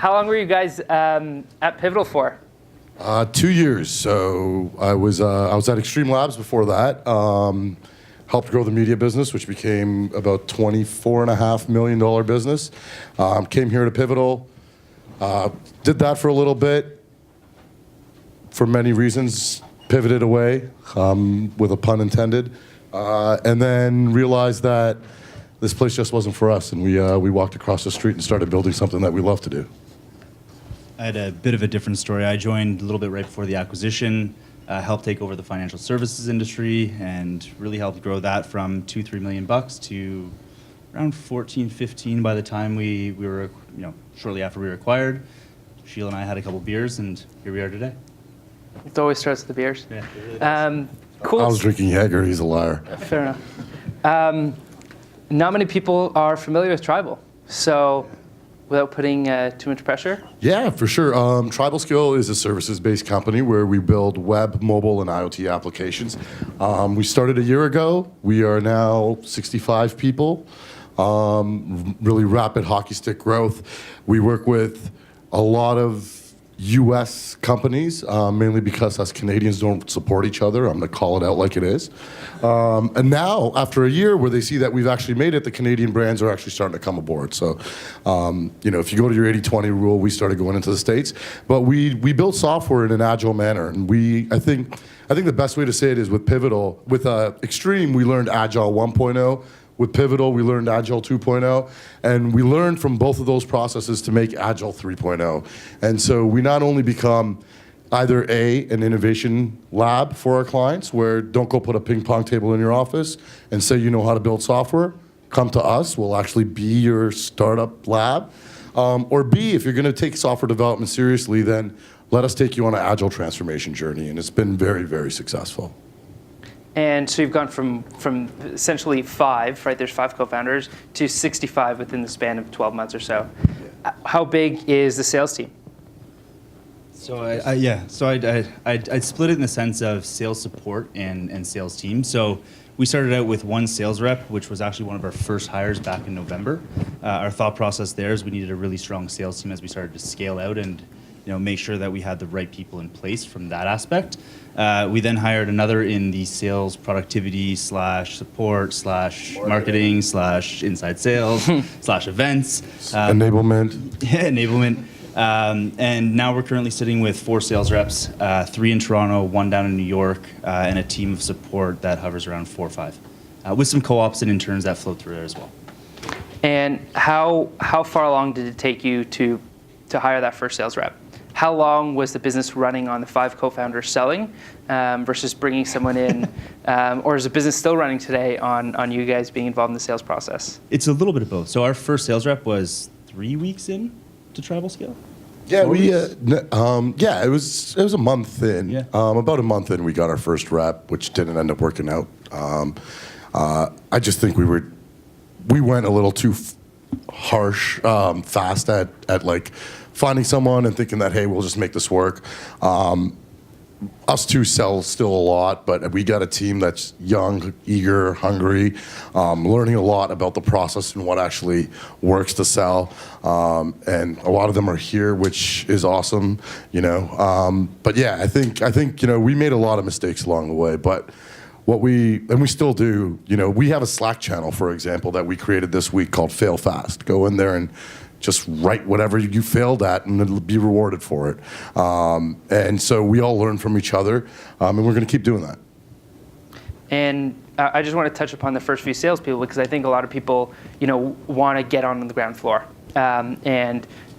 How long were you guys at Pivotal for? 2 years. So I was at Extreme Labs before that. Helped grow the media business, which became about $24.5 million business. Came here to Pivotal. Did that for a little bit. For many reasons, pivoted away, with a pun intended, and then realized that this place just wasn't for us, and we walked across the street and started building something that we love to do. I had a bit of a different story. I joined a little bit right before the acquisition, helped take over the financial services industry, and really helped grow that from $2-3 million to around 14, 15 by the time we were, shortly after we were acquired. Sheetal and I had a couple beers, and here we are today. It always starts with the beers. Yeah, it really does. Cool. I was drinking Jaeger. He's a liar. Fair enough. Not many people are familiar with Tribal, so without putting too much pressure? Yeah, for sure. TribalScale is a services-based company where we build web, mobile, and IoT applications. We started a year ago. We are now 65 people. Really rapid hockey stick growth. We work with a lot of U.S. companies, mainly because us Canadians don't support each other. I'm going to call it out like it is. And now, after a year where they see that we've actually made it, the Canadian brands are actually starting to come aboard. So, if you go to your 80-20 rule, we started going into the States. But we build software in an agile manner. And I think the best way to say it is with Pivotal. With Extreme, we learned Agile 1.0. With Pivotal, we learned Agile 2.0, and we learned from both of those processes to make Agile 3.0. And so we not only become either an innovation lab for our clients, where don't go put a ping pong table in your office and say you know how to build software, come to us, we'll actually be your startup lab. Or B, if you're gonna take software development seriously, then let us take you on an agile transformation journey, and it's been very, very successful. And so you've gone from essentially 5, right? There's 5 co-founders to 65 within the span of 12 months or so. Yeah. How big is the sales team? So I'd split it in the sense of sales support and sales team. So we started out with 1 sales rep, which was actually one of our first hires back in November. Our thought process there is we needed a really strong sales team as we started to scale out and make sure that we had the right people in place from that aspect. We then hired another in the sales productivity / support / marketing / inside sales / events. Enablement. Yeah, enablement. And now we're currently sitting with 4 sales reps, 3 in Toronto, 1 down in New York, and a team of support that hovers around 4 or 5, with some co-ops and interns that flow through there as well. And how far along did it take you to hire that first sales rep? How long was the business running on the 5 co-founders selling versus bringing someone in? Or is the business still running today on you guys being involved in the sales process? It's a little bit of both. So our first sales rep was 3 weeks in to TribalScale. Yeah, it was a month in. Yeah. About a month in, we got our first rep, which didn't end up working out. I just think we went a little too harsh, fast at like finding someone and thinking that, hey, we'll just make this work. Us two sell still a lot, but we got a team that's young, eager, hungry, learning a lot about the process and what actually works to sell. And a lot of them are here, which is awesome, But yeah, I think we made a lot of mistakes along the way, but we still do, we have a Slack channel, for example, that we created this week called Fail Fast. Go in there and just write whatever you failed at and it'll be rewarded for it. And so we all learn from each other, and we're going to keep doing that. And I just want to touch upon the first few salespeople, because I think a lot of people, want to get on the ground floor.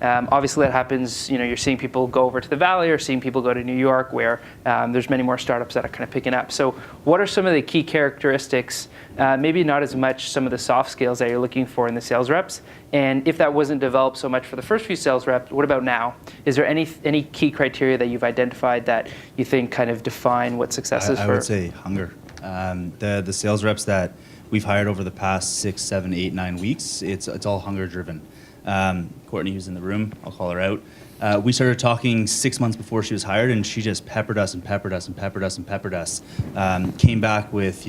Obviously that happens, you're seeing people go over to the Valley or seeing people go to New York, where there's many more startups that are kind of picking up. So what are some of the key characteristics, maybe not as much some of the soft skills that you're looking for in the sales reps? And if that wasn't developed so much for the first few sales reps, what about now? Is there any key criteria that you've identified that you think kind of define what success is for? I would say hunger. The sales reps that we've hired over the past 6, 7, 8, 9 weeks, it's all hunger driven. Courtney, who's in the room, I'll call her out. We started talking 6 months before she was hired, and she just peppered us and peppered us and peppered us and peppered us. Came back with,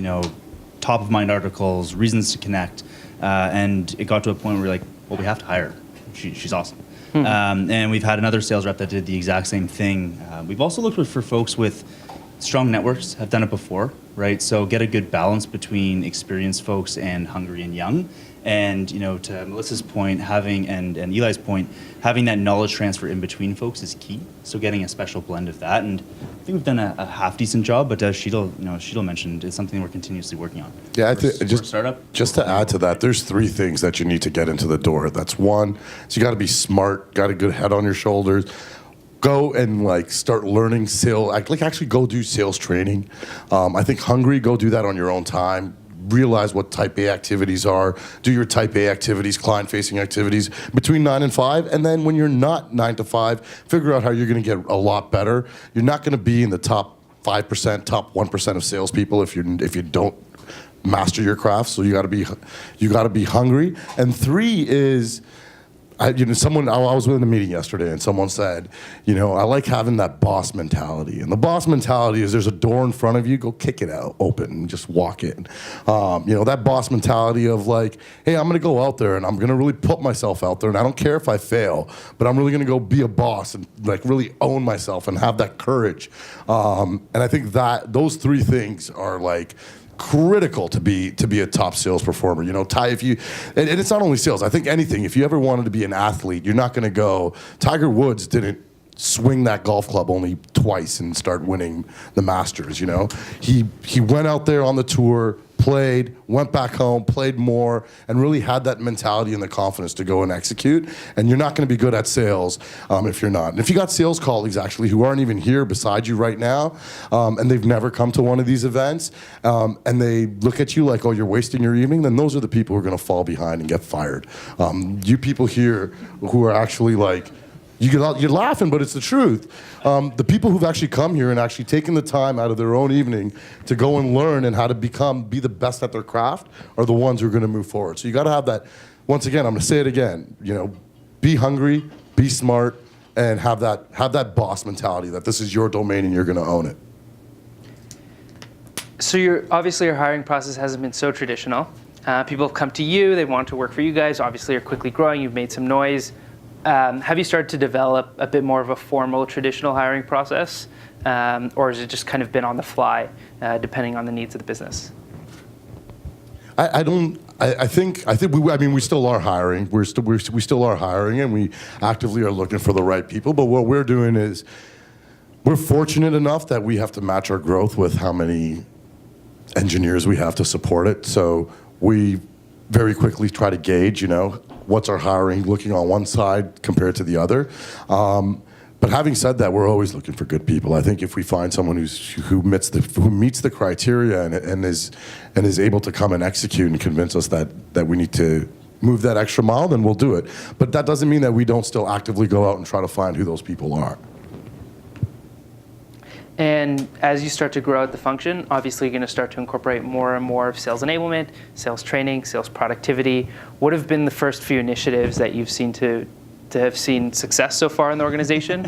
top of mind articles, reasons to connect, and it got to a point where we're like, well, we have to hire her. She's awesome. And we've had another sales rep that did the exact same thing. We've also looked for folks with strong networks, have done it before, right? So get a good balance between experienced folks and hungry and young. And to Melissa's point, and Eli's point, having that knowledge transfer in between folks is key. So getting a special blend of that, and I think we've done a half decent job. But as Sheetal mentioned, it's something we're continuously working on. Yeah, I We're think a startup. Just to add to that, there's 3 things that you need to get into the door. That's one, so you got to be smart, got a good head on your shoulders. Go and start learning sales. Actually go do sales training. I think hungry, go do that on your own time. Realize what type A activities are. Do your type A activities, client-facing activities between 9 and 5. And then when you're not 9 to 5, figure out how you're going to get a lot better. You're not going to be in the top 5%, top 1% of salespeople if you don't master your craft. So you got to be hungry. And 3 is, I was in a meeting yesterday and someone said, I like having that boss mentality. And the boss mentality is there's a door in front of you, go kick it out open and just walk in. That boss mentality of hey, I'm going to go out there and I'm going to really put myself out there and I don't care if I fail, but I'm really going to go be a boss and really own myself and have that courage. And I think that those 3 things are critical to be a top sales performer. Ty, and it's not only sales. I think anything. If you ever wanted to be an athlete, you're not going to go. Tiger Woods didn't swing that golf club only twice and start winning the Masters. He went out there on the tour, played, went back home, played more, and really had that mentality and the confidence to go and execute. And you're not going to be good at sales if you're not. And if you got sales colleagues actually who aren't even here beside you right now, and they've never come to one of these events, and they look at you like, oh, you're wasting your evening, then those are the people who are going to fall behind and get fired. You people here who are actually you're laughing, but it's the truth. The people who've actually come here and actually taken the time out of their own evening to go and learn and how to be the best at their craft are the ones who are going to move forward. So you got to have that. Once again, I'm going to say it again. Be hungry, be smart, and have that boss mentality that this is your domain and you're going to own it. So obviously your hiring process hasn't been so traditional. People have come to you, they want to work for you guys. Obviously you're quickly growing, you've made some noise. Have you started to develop a bit more of a formal traditional hiring process, or has it just kind of been on the fly, depending on the needs of the business? I think we still are hiring. We still are hiring, and we actively are looking for the right people. But what we're doing is we're fortunate enough that we have to match our growth with how many engineers we have to support it. So we very quickly try to gauge, what's our hiring looking on one side compared to the other. But having said that, we're always looking for good people. I think if we find someone who meets the criteria and is able to come and execute and convince us that we need to move that extra mile, then we'll do it. But that doesn't mean that we don't still actively go out and try to find who those people are. And as you start to grow out the function, obviously you're going to start to incorporate more and more of sales enablement, sales training, sales productivity. What have been the first few initiatives that you've seen to have seen success so far in the organization?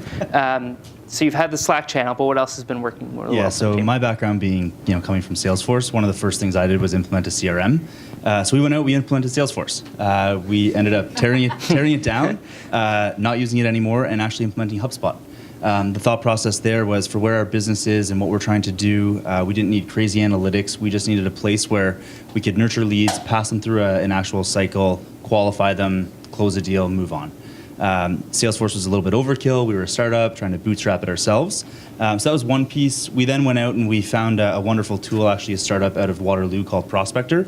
So you've had the Slack channel, but what else has been working really well? Yeah, so my background being coming from Salesforce, one of the first things I did was implement a CRM. So we went out, we implemented Salesforce. We ended up tearing it down, not using it anymore, and actually implementing HubSpot. The thought process there was for where our business is and what we're trying to do, we didn't need crazy analytics. We just needed a place where we could nurture leads, pass them through an actual cycle, qualify them, close a deal, move on. Salesforce was a little bit overkill. We were a startup trying to bootstrap it ourselves. So that was one piece. We then went out and we found a wonderful tool, actually a startup out of Waterloo called Prospector,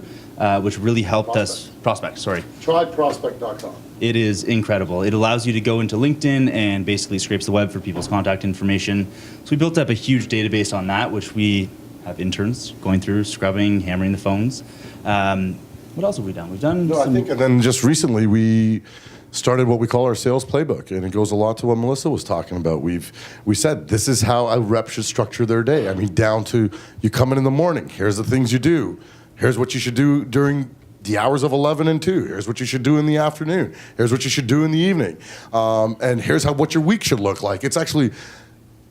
which really helped us. Prospect, sorry. Try prospect.com. It is incredible. It allows you to go into LinkedIn and basically scrapes the web for people's contact information. So we built up a huge database on that, which we have interns going through, scrubbing, hammering the phones. What else have we done? And then just recently we started what we call our sales playbook, and it goes a lot to what Melissa was talking about. We said this is how a rep should structure their day. I mean, down to you come in the morning, here's the things you do. Here's what you should do during the hours of 11 and 2. Here's what you should do in the afternoon. Here's what you should do in the evening. And here's what your week should look like. It's actually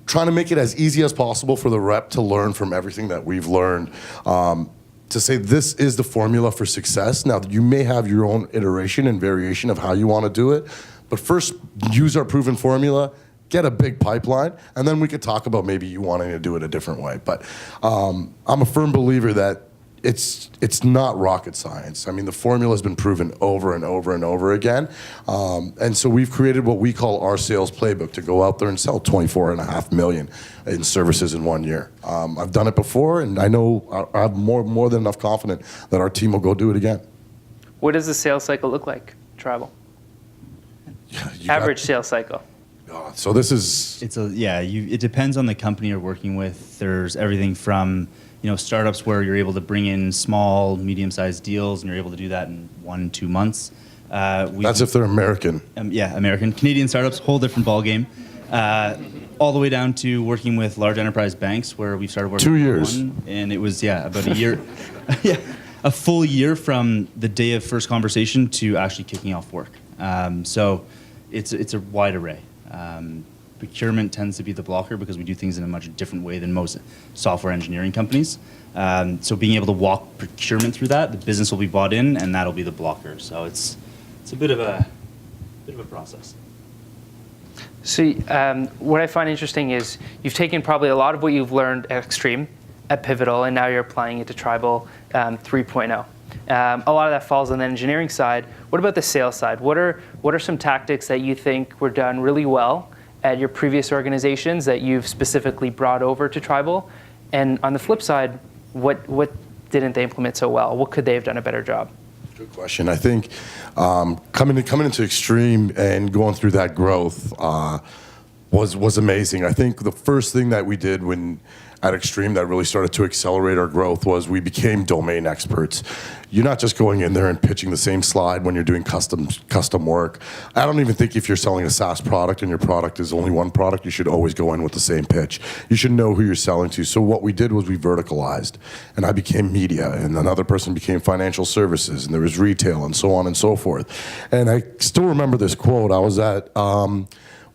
trying to make it as easy as possible for the rep to learn from everything that we've learned. To say this is the formula for success. Now, you may have your own iteration and variation of how you want to do it, But first, use our proven formula, get a big pipeline, and then we could talk about maybe you wanting to do it a different way. But I'm a firm believer that it's not rocket science. I mean, the formula has been proven over and over and over again. And so we've created what we call our sales playbook to go out there and sell 24.5 million in services in 1 year. I've done it before, and I know I have more than enough confidence that our team will go do it again. What does the sales cycle look like, Tribal? Average sales cycle. So this is... It depends on the company you're working with. There's everything from startups where you're able to bring in small, medium-sized deals, and you're able to do that in 1-2 months. That's if they're American. American. Canadian startups, whole different ballgame. All the way down to working with large enterprise banks, where we've started working 2 years. with one, and it was about a year. A full year from the day of first conversation to actually kicking off work. So it's a wide array. Procurement tends to be the blocker because we do things in a much different way than most software engineering companies. So being able to walk procurement through that, the business will be bought in, and that'll be the blocker. So it's a bit of a process. So what I find interesting is you've taken probably a lot of what you've learned at Extreme, at Pivotal, and now you're applying it to Tribal 3.0. A lot of that falls on the engineering side. What about the sales side? What are some tactics that you think were done really well at your previous organizations that you've specifically brought over to Tribal? And on the flip side, what didn't they implement so well? What could they have done a better job? Good question. I think coming into Extreme and going through that growth was amazing. I think the first thing that we did at Extreme that really started to accelerate our growth was we became domain experts. You're not just going in there and pitching the same slide when you're doing custom work. I don't even think if you're selling a SaaS product and your product is only one product, you should always go in with the same pitch. You should know who you're selling to. So what we did was we verticalized, and I became media, and another person became financial services, and there was retail, and so on and so forth. And I still remember this quote. I was at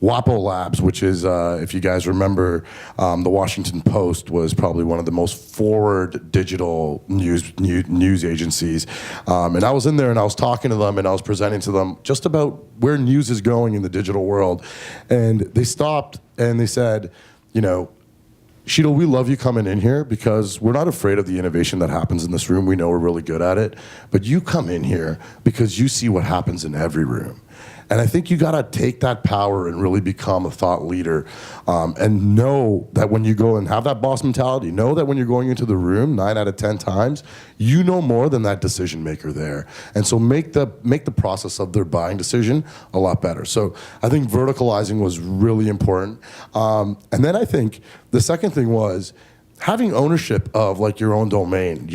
WAPO Labs, which is, if you guys remember, the Washington Post was probably one of the most forward digital news agencies. And I was in there and I was talking to them and I was presenting to them just about where news is going in the digital world. And they stopped and they said, Sheetal, we love you coming in here because we're not afraid of the innovation that happens in this room. We know we're really good at it. But you come in here because you see what happens in every room. And I think you got to take that power and really become a thought leader, and know that when you go and have that boss mentality, know that when you're going into the room 9 out of 10 times, you know more than that decision maker there. And so make the process of their buying decision a lot better. So I think verticalizing was really important. And then I think the second thing was having ownership of your own domain.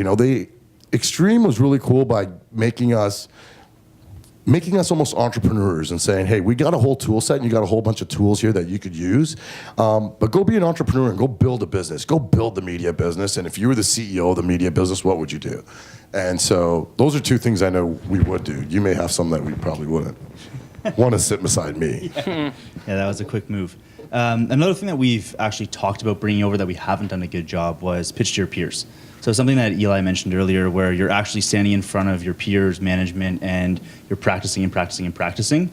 Extreme was really cool by making us almost entrepreneurs and saying, hey, we got a whole tool set and you got a whole bunch of tools here that you could use, but go be an entrepreneur and go build a business, go build the media business. And if you were the CEO of the media business, what would you do? And so those are two things I know we would do. You may have some that we probably wouldn't. Want to sit beside me. Yeah, that was a quick move. Another thing that we've actually talked about bringing over that we haven't done a good job was pitch to your peers. So something that Eli mentioned earlier, where you're actually standing in front of your peers, management, and you're practicing and practicing and practicing.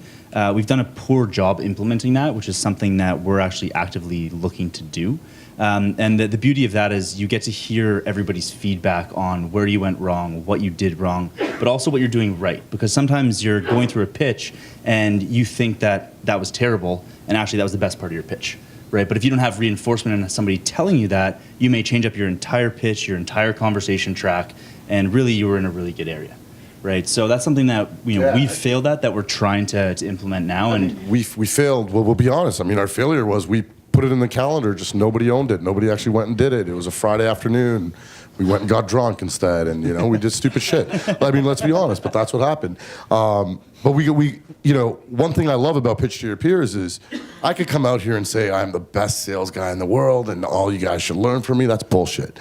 We've done a poor job implementing that, which is something that we're actually actively looking to do. And the beauty of that is you get to hear everybody's feedback on where you went wrong, what you did wrong, but also what you're doing right. Because sometimes you're going through a pitch and you think that was terrible, and actually that was the best part of your pitch. Right, but if you don't have reinforcement and somebody telling you that, you may change up your entire pitch, your entire conversation track, and really you were in a really good area, right? So that's something that we've failed at that we're trying to implement now. And we failed. Well, we'll be honest. I mean, our failure was we put it in the calendar, just nobody owned it. Nobody actually went and did it. It was a Friday afternoon. We went and got drunk instead, and we did stupid shit. I mean, let's be honest, but that's what happened. But we one thing I love about pitch to your peers is I could come out here and say I'm the best sales guy in the world and all you guys should learn from me. That's bullshit.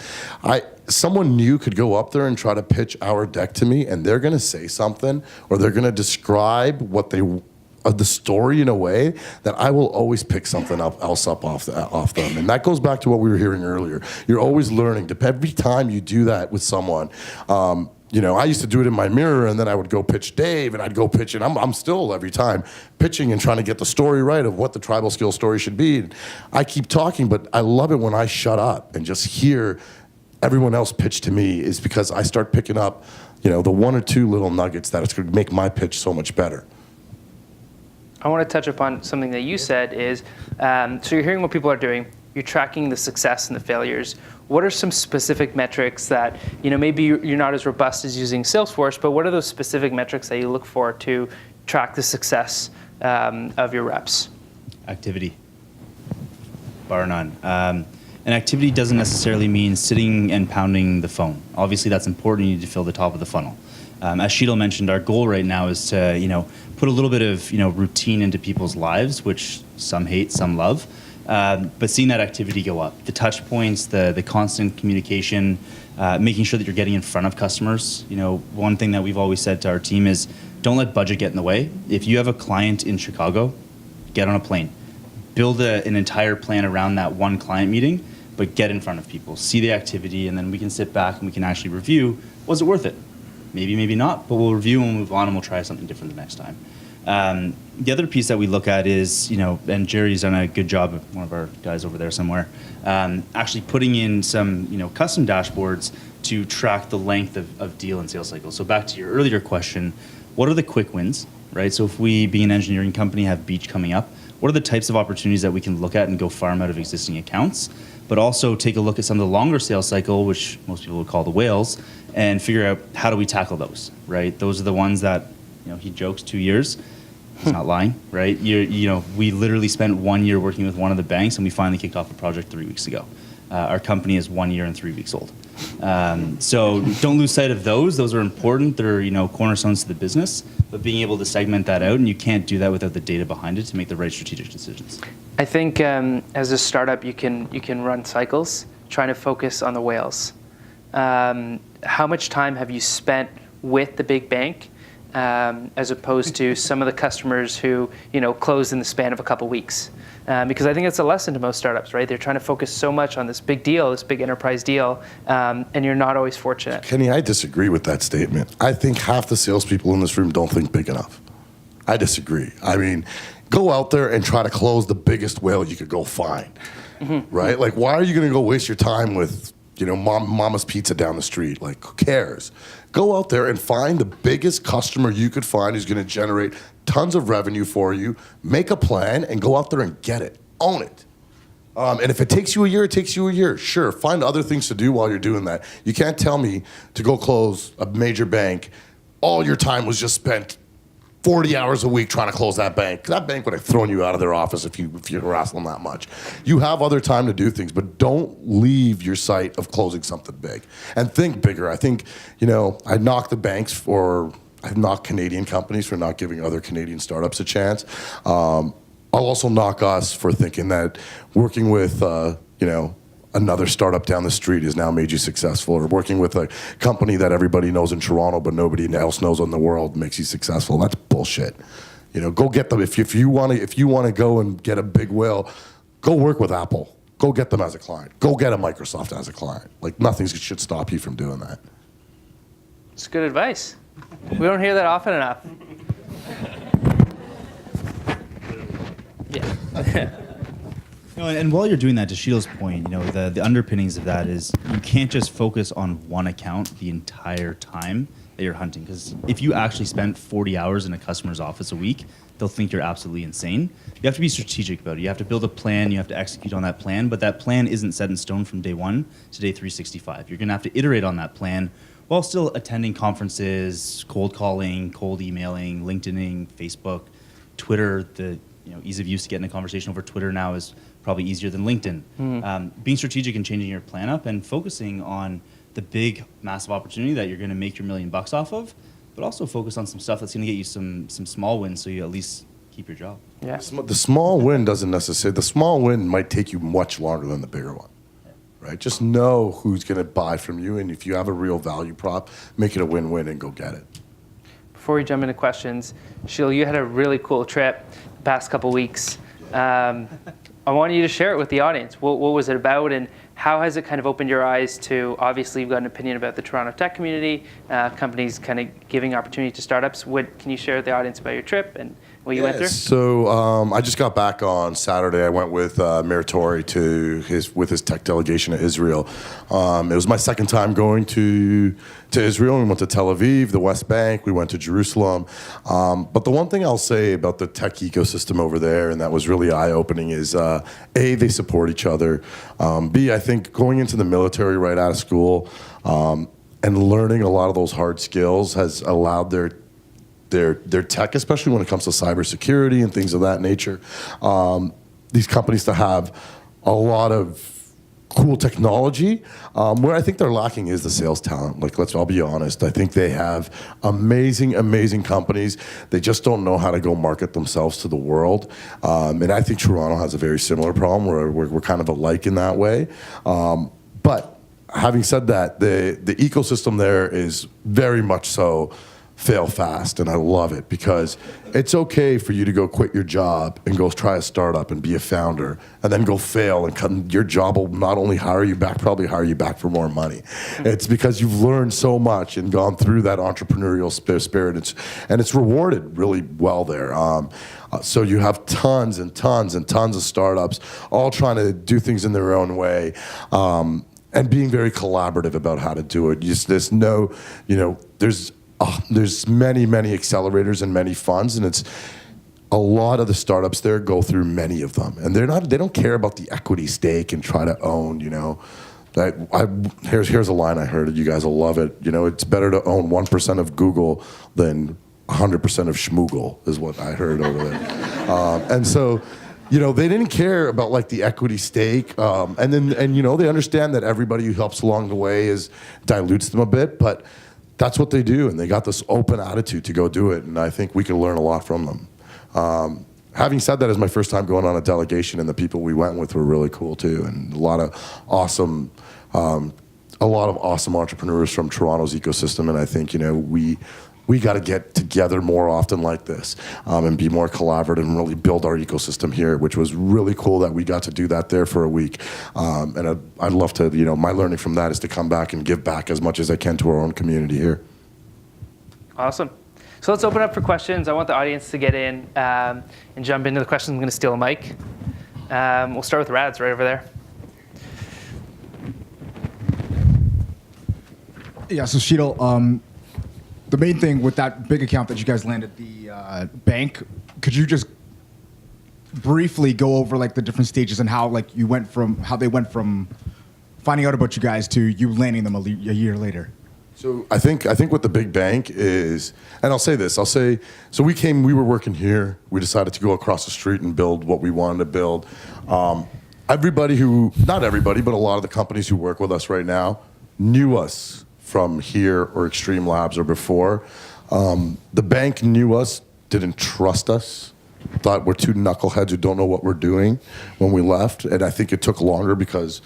Someone new could go up there and try to pitch our deck to me, and they're going to say something or they're going to describe what the story in a way that I will always pick something else up off them. And that goes back to what we were hearing earlier. You're always learning. Every time you do that with someone, I used to do it in my mirror, and then I would go pitch Dave, and I'd go pitch, and I'm still every time pitching and trying to get the story right of what the TribalScale story should be. And I keep talking, but I love it when I shut up and just hear everyone else pitch to me, is because I start picking up, the one or two little nuggets that it's going to make my pitch so much better. I want to touch upon something that you said is, so you're hearing what people are doing, you're tracking the success and the failures. What are some specific metrics that, maybe you're not as robust as using Salesforce, but what are those specific metrics that you look for to track the success of your reps? Activity, bar none. And activity doesn't necessarily mean sitting and pounding the phone. Obviously, that's important. You need to fill the top of the funnel. As Sheetal mentioned, our goal right now is to, put a little bit of, routine into people's lives, which some hate, some love. But seeing that activity go up, the touch points, the constant communication, making sure that you're getting in front of customers. One thing that we've always said to our team is, don't let budget get in the way. If you have a client in Chicago, get on a plane. Build an entire plan around that one client meeting, but get in front of people, see the activity, and then we can sit back and we can actually review, was it worth it? Maybe, maybe not, but we'll review and we'll move on and we'll try something different the next time. The other piece that we look at is, and Jerry's done a good job, one of our guys over there somewhere, actually putting in some, custom dashboards to track the length of deal and sales cycles. So back to your earlier question, what are the quick wins, right? So if we, being an engineering company, have Beach coming up, what are the types of opportunities that we can look at and go farm out of existing accounts, but also take a look at some of the longer sales cycle, which most people would call the whales, and figure out how do we tackle those, right? Those are the ones that, he jokes 2 years. He's not lying, right? We literally spent 1 year working with one of the banks, and we finally kicked off a project 3 weeks ago. Our company is 1 year and 3 weeks old. So don't lose sight of those. Those are important. They're cornerstones to the business. But being able to segment that out, and you can't do that without the data behind it to make the right strategic decisions. I think as a startup, you can run cycles, trying to focus on the whales. How much time have you spent with the big bank? As opposed to some of the customers who, close in the span of a couple weeks. Because I think it's a lesson to most startups, right? They're trying to focus so much on this big deal, this big enterprise deal, and you're not always fortunate. Kenny, I disagree with that statement. I think half the salespeople in this room don't think big enough. I disagree. I mean, go out there and try to close the biggest whale you could go find, right? Like, why are you going to go waste your time with, Mama's Pizza down the street? Like, who cares? Go out there and find the biggest customer you could find who's going to generate tons of revenue for you. Make a plan and go out there and get it. Own it. And if it takes you a year, it takes you a year. Sure, find other things to do while you're doing that. You can't tell me to go close a major bank. All your time was just spent 40 hours a week trying to close that bank. That bank would have thrown you out of their office if you harass them that much. You have other time to do things, but don't leave your sight of closing something big. And think bigger. I think, I knock the banks I've knocked Canadian companies for not giving other Canadian startups a chance. I'll also knock us for thinking that working with, another startup down the street has now made you successful, or working with a company that everybody knows in Toronto but nobody else knows in the world makes you successful. That's bullshit. Go get them. If you want to go and get a big whale, go work with Apple. Go get them as a client. Go get a Microsoft as a client. Like, nothing should stop you from doing that. It's good advice. We don't hear that often enough. Yeah. And while you're doing that, to Sheetal's point, the underpinnings of that is you can't just focus on one account the entire time that you're hunting. Because if you actually spend 40 hours in a customer's office a week, they'll think you're absolutely insane. You have to be strategic about it. You have to build a plan. You have to execute on that plan. But that plan isn't set in stone from day one to day 365. You're going to have to iterate on that plan while still attending conferences, cold calling, cold emailing, LinkedIning, Facebook, Twitter. The ease of use to get in a conversation over Twitter now is probably easier than LinkedIn. Being strategic and changing your plan up and focusing on the big, massive opportunity that you're going to make your $1 million off of, but also focus on some stuff that's going to get you some small wins so you at least keep your job. Yeah. The small win doesn't necessarily, the small win might take you much longer than the bigger one, right? Just know who's going to buy from you, and if you have a real value prop, make it a win-win and go get it. Before we jump into questions, Sheetal, you had a really cool trip the past couple weeks. I want you to share it with the audience. What was it about, and how has it kind of opened your eyes to, obviously you've got an opinion about the Toronto tech community, companies kind of giving opportunity to startups. Can you share with the audience about your trip and what you went through? So I just got back on Saturday. I went with Meritori with his tech delegation to Israel. It was my second time going to Israel. We went to Tel Aviv, the West Bank. We went to Jerusalem. But the one thing I'll say about the tech ecosystem over there, and that was really eye-opening, is A, they support each other. B, I think going into the military right out of school and learning a lot of those hard skills has allowed their tech, especially when it comes to cybersecurity and things of that nature, these companies to have a lot of cool technology. Where I think they're lacking is the sales talent. Like, I'll be honest. I think they have amazing, amazing companies. They just don't know how to go market themselves to the world. And I think Toronto has a very similar problem where we're kind of alike in that way. But having said that, the ecosystem there is very much so fail fast, and I love it because it's okay for you to go quit your job and go try a startup and be a founder and then go fail, and your job will not only hire you back, probably hire you back for more money. It's because you've learned so much and gone through that entrepreneurial spirit, and it's rewarded really well there. So you have tons and tons and tons of startups all trying to do things in their own way. And being very collaborative about how to do it. There's many, many accelerators and many funds, and it's a lot of the startups there go through many of them, and they don't care about the equity stake and try to own. Here's a line I heard. You guys will love it. It's better to own 1% of Google than 100% of Schmoogle, is what I heard over there. And so, they didn't care about like the equity stake, and they understand that everybody who helps along the way dilutes them a bit, but that's what they do, and they got this open attitude to go do it, and I think we can learn a lot from them. Having said that, it was my first time going on a delegation, and the people we went with were really cool too, and a lot of awesome entrepreneurs from Toronto's ecosystem, and I think we got to get together more often like this and be more collaborative and really build our ecosystem here, which was really cool that we got to do that there for a week. And I'd love to, my learning from that is to come back and give back as much as I can to our own community here. Awesome. So let's open up for questions. I want the audience to get in and jump into the questions. I'm going to steal a mic. We'll start with Rads right over there. Yeah, so Sheetal, the main thing with that big account that you guys landed, the bank, could you just briefly go over like the different stages and how they went from finding out about you guys to you landing them a year later? So I think what the big bank is, and I'll say, so we were working here. We decided to go across the street and build what we wanted to build. Not everybody, but a lot of the companies who work with us right now knew us from here or Extreme Labs or before. The bank knew us, didn't trust us, thought we're two knuckleheads who don't know what we're doing when we left. And I think it took longer because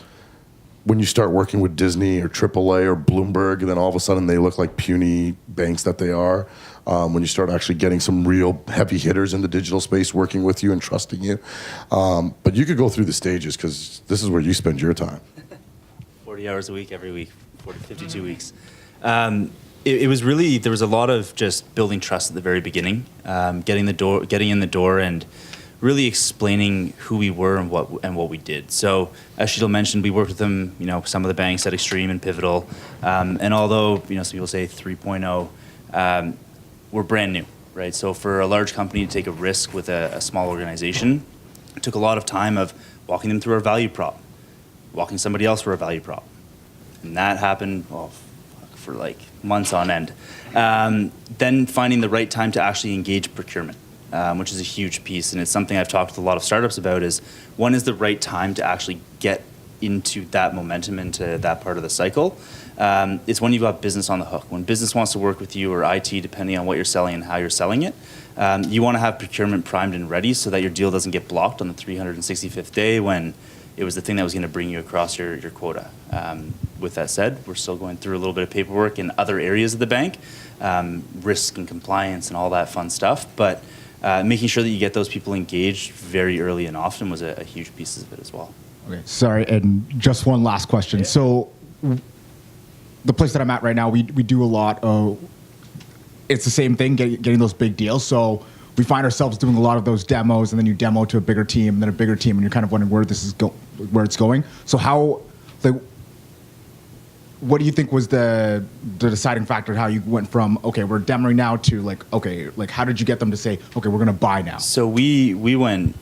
when you start working with Disney or AAA or Bloomberg, and then all of a sudden they look like puny banks that they are, when you start actually getting some real heavy hitters in the digital space working with you and trusting you. But you could go through the stages because this is where you spend your time. 40 hours a week, every week. 52 weeks. It was really, there was a lot of just building trust at the very beginning, getting in the door and really explaining who we were and what we did. So as Sheetal mentioned, we worked with them, some of the banks at Extreme and Pivotal. And although, some people say 3.0, we're brand new, right? So for a large company to take a risk with a small organization, it took a lot of time of walking them through our value prop, walking somebody else through our value prop. And that happened for like months on end. Then finding the right time to actually engage procurement, which is a huge piece. And it's something I've talked to a lot of startups about is when is the right time to actually get into that momentum, into that part of the cycle. It's when you've got business on the hook. When business wants to work with you or IT, depending on what you're selling and how you're selling it, you want to have procurement primed and ready so that your deal doesn't get blocked on the 365th day when it was the thing that was going to bring you across your quota. With that said, we're still going through a little bit of paperwork in other areas of the bank, risk and compliance and all that fun stuff. But making sure that you get those people engaged very early and often was a huge piece of it as well. Okay, sorry, and just one last question. Yeah. So, the place that I'm at right now, we do a lot of. It's the same thing, getting those big deals. So we find ourselves doing a lot of those demos, and then you demo to a bigger team, and then a bigger team, and you're kind of wondering where this is where it's going. So how, like, what do you think was the deciding factor? How you went from okay, we're demoing now to like okay, like how did you get them to say okay, we're going to buy now? So we went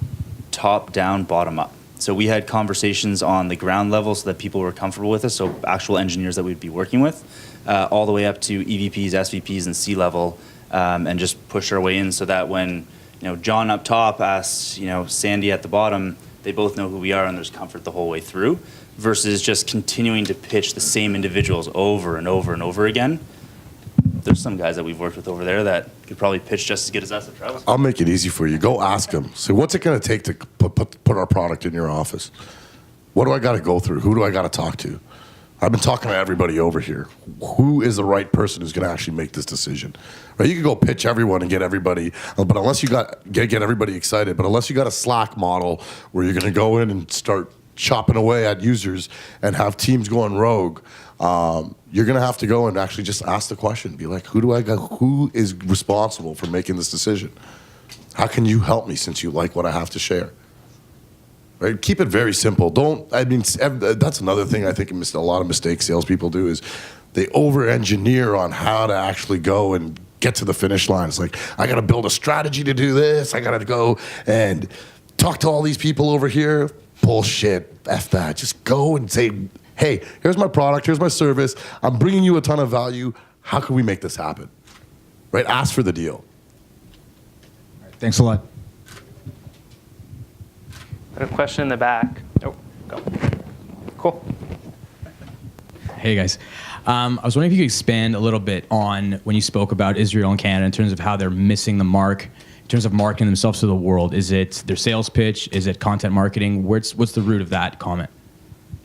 top down, bottom up. So we had conversations on the ground level so that people were comfortable with us. So actual engineers that we'd be working with, all the way up to EVPs, SVPs, and C-level, and just push our way in so that when John up top asks Sandy at the bottom, they both know who we are and there's comfort the whole way through, versus just continuing to pitch the same individuals over and over and over again. There's some guys that we've worked with over there that could probably pitch just as good as us at TribalScale. I'll make it easy for you. Go ask them. Say, what's it going to take to put our product in your office? What do I got to go through? Who do I got to talk to? I've been talking to everybody over here. Who is the right person who's going to actually make this decision? Right? You can go pitch everyone and get everybody, but unless you get everybody excited, but unless you got a Slack model where you're going to go in and start chopping away at users and have teams going rogue, you're going to have to go and actually just ask the question. Be like, who is responsible for making this decision? How can you help me since you like what I have to share? Right? Keep it very simple. That's another thing I think a lot of mistakes salespeople do is they over-engineer on how to actually go and get to the finish line. It's like, I got to build a strategy to do this. I got to go and talk to all these people over here. Bullshit. F that. Just go and say, hey, here's my product. Here's my service. I'm bringing you a ton of value. How can we make this happen? Right? Ask for the deal. All right, thanks a lot. Got a question in the back. Oh, go. Cool. Hey, guys. I was wondering if you could expand a little bit on when you spoke about Israel and Canada in terms of how they're missing the mark in terms of marketing themselves to the world. Is it their sales pitch? Is it content marketing? What's the root of that comment?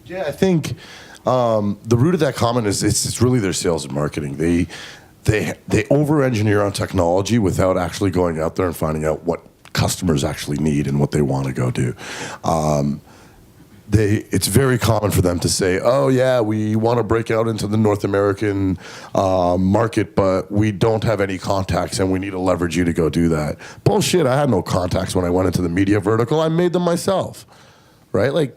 Yeah, I think the root of that comment is it's really their sales and marketing. They over-engineer on technology without actually going out there and finding out what customers actually need and what they want to go do. It's very common for them to say, oh yeah, we want to break out into the North American market, but we don't have any contacts and we need to leverage you to go do that. Bullshit, I had no contacts when I went into the media vertical. I made them myself, right? Like,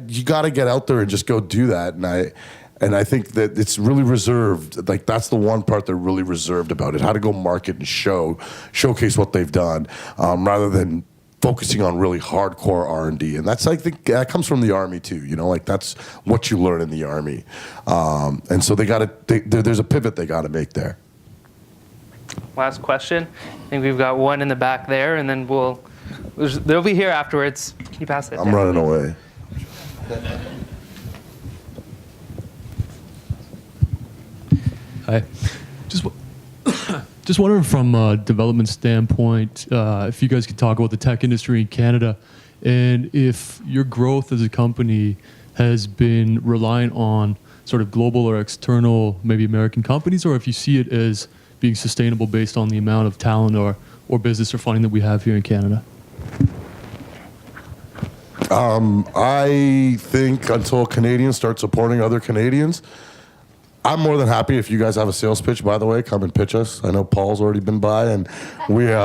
you got to get out there and just go do that. And I think that it's really reserved. Like, that's the one part they're really reserved about it. How to go market and showcase what they've done, rather than focusing on really hardcore R&D. And that's that comes from the Army too. Like that's what you learn in the Army. And so there's a pivot they got to make there. Last question. I think we've got one in the back there, and then they'll be here afterwards. Can you pass it? I'm running away. Hi. Just wondering from a development standpoint, if you guys could talk about the tech industry in Canada and if your growth as a company has been reliant on sort of global or external, maybe American companies, or if you see it as being sustainable based on the amount of talent or business or funding that we have here in Canada. I think until Canadians start supporting other Canadians, I'm more than happy if you guys have a sales pitch, by the way, come and pitch us. I know Paul's already been by, and we're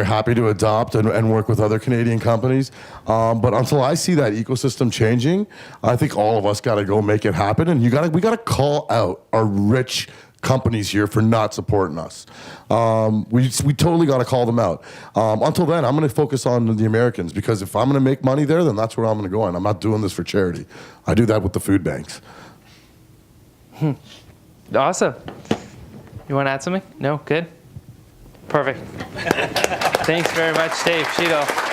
happy to adopt and work with other Canadian companies. But until I see that ecosystem changing, I think all of us got to go make it happen. And we got to call out our rich companies here for not supporting us. We totally got to call them out. Until then, I'm going to focus on the Americans, because if I'm going to make money there, then that's where I'm going to go. And I'm not doing this for charity. I do that with the food banks. Awesome. You want to add something? No? Good? Perfect. Thanks very much, Dave. Sheetal.